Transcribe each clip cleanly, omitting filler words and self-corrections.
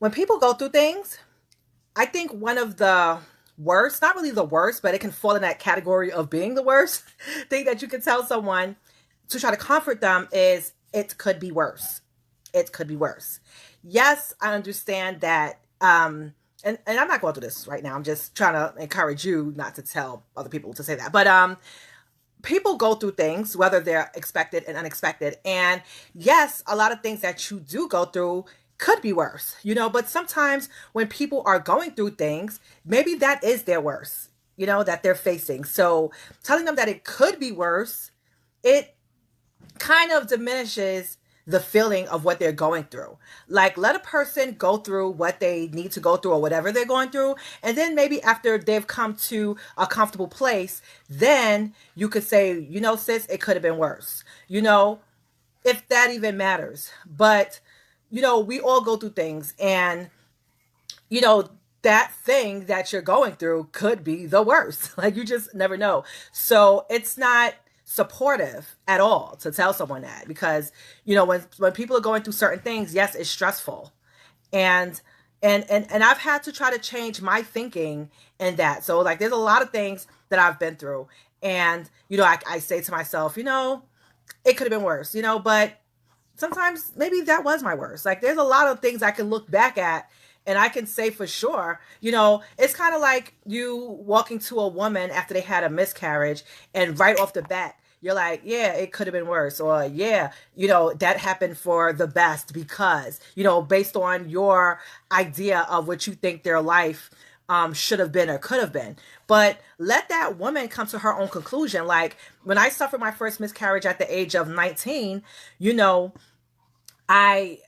When people go through things, I think one of the worst, not really the worst, but it can fall in that category of being the worst thing that you can tell someone to try to comfort them is it could be worse. It could be worse. Yes, I understand that. And I'm not going through this right now. I'm just trying to encourage you not to tell other people to say that. But people go through things, whether they're expected and unexpected. And yes, a lot of things that you do go through could be worse, but sometimes when people are going through things, maybe that is their worst, that they're facing. So telling them that it could be worse, it kind of diminishes the feeling of what they're going through. Like, let a person go through what they need to go through or whatever they're going through. And then maybe after they've come to a comfortable place, then you could say, sis, it could have been worse, if that even matters. But, we all go through things, and, that thing that you're going through could be the worst. Like, you just never know. So it's not supportive at all to tell someone that, because when people are going through certain things, yes, it's stressful, and and I've had to try to change my thinking in that. So like there's a lot of things that I've been through, and I say to myself, it could have been worse, but sometimes maybe that was my worst. Like there's a lot of things I can look back at and I can say for sure, it's kind of like you walking to a woman after they had a miscarriage, and right off the bat, you're like, yeah, it could have been worse. Or yeah, that happened for the best because, based on your idea of what you think their life should have been or could have been. But let that woman come to her own conclusion. Like when I suffered my first miscarriage at the age of 19, I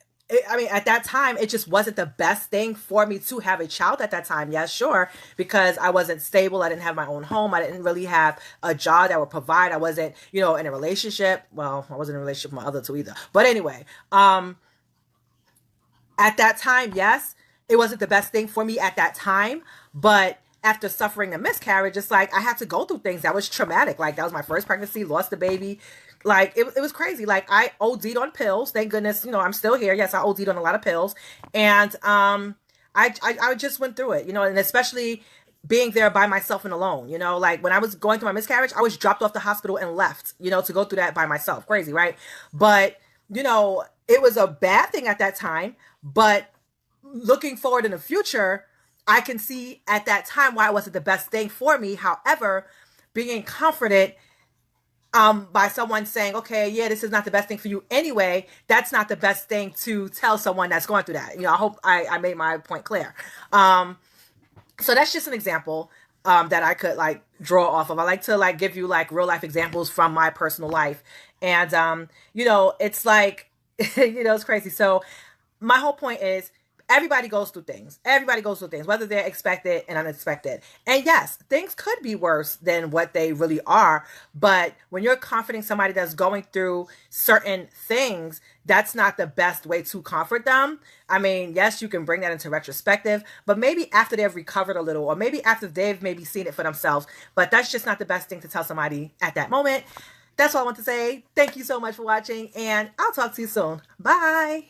I mean, at that time, it just wasn't the best thing for me to have a child at that time. Yes, sure, because I wasn't stable. I didn't have my own home. I didn't really have a job that would provide. I wasn't, in a relationship. Well, I wasn't in a relationship with my other two either. But anyway, at that time, yes, it wasn't the best thing for me at that time. But after suffering a miscarriage, it's like I had to go through things that was traumatic. Like that was my first pregnancy, lost the baby. Like it was crazy. Like I OD'd on pills. Thank goodness, I'm still here. Yes, I OD'd on a lot of pills. And I just went through it, and especially being there by myself and alone, like when I was going through my miscarriage, I was dropped off the hospital and left, to go through that by myself. Crazy, right? But, it was a bad thing at that time, but looking forward in the future, I can see at that time why it wasn't the best thing for me. However, being comforted by someone saying, okay, yeah, this is not the best thing for you anyway, that's not the best thing to tell someone that's going through that. I hope I made my point clear. So that's just an example that I could like draw off of. I like to like give you like real life examples from my personal life. And, it's like, it's crazy. So my whole point is everybody goes through things. Everybody goes through things, whether they're expected and unexpected. And yes, things could be worse than what they really are. But when you're comforting somebody that's going through certain things, that's not the best way to comfort them. I mean, yes, you can bring that into retrospective, but maybe after they've recovered a little, or maybe after they've maybe seen it for themselves. But that's just not the best thing to tell somebody at that moment. That's all I want to say. Thank you so much for watching, and I'll talk to you soon. Bye.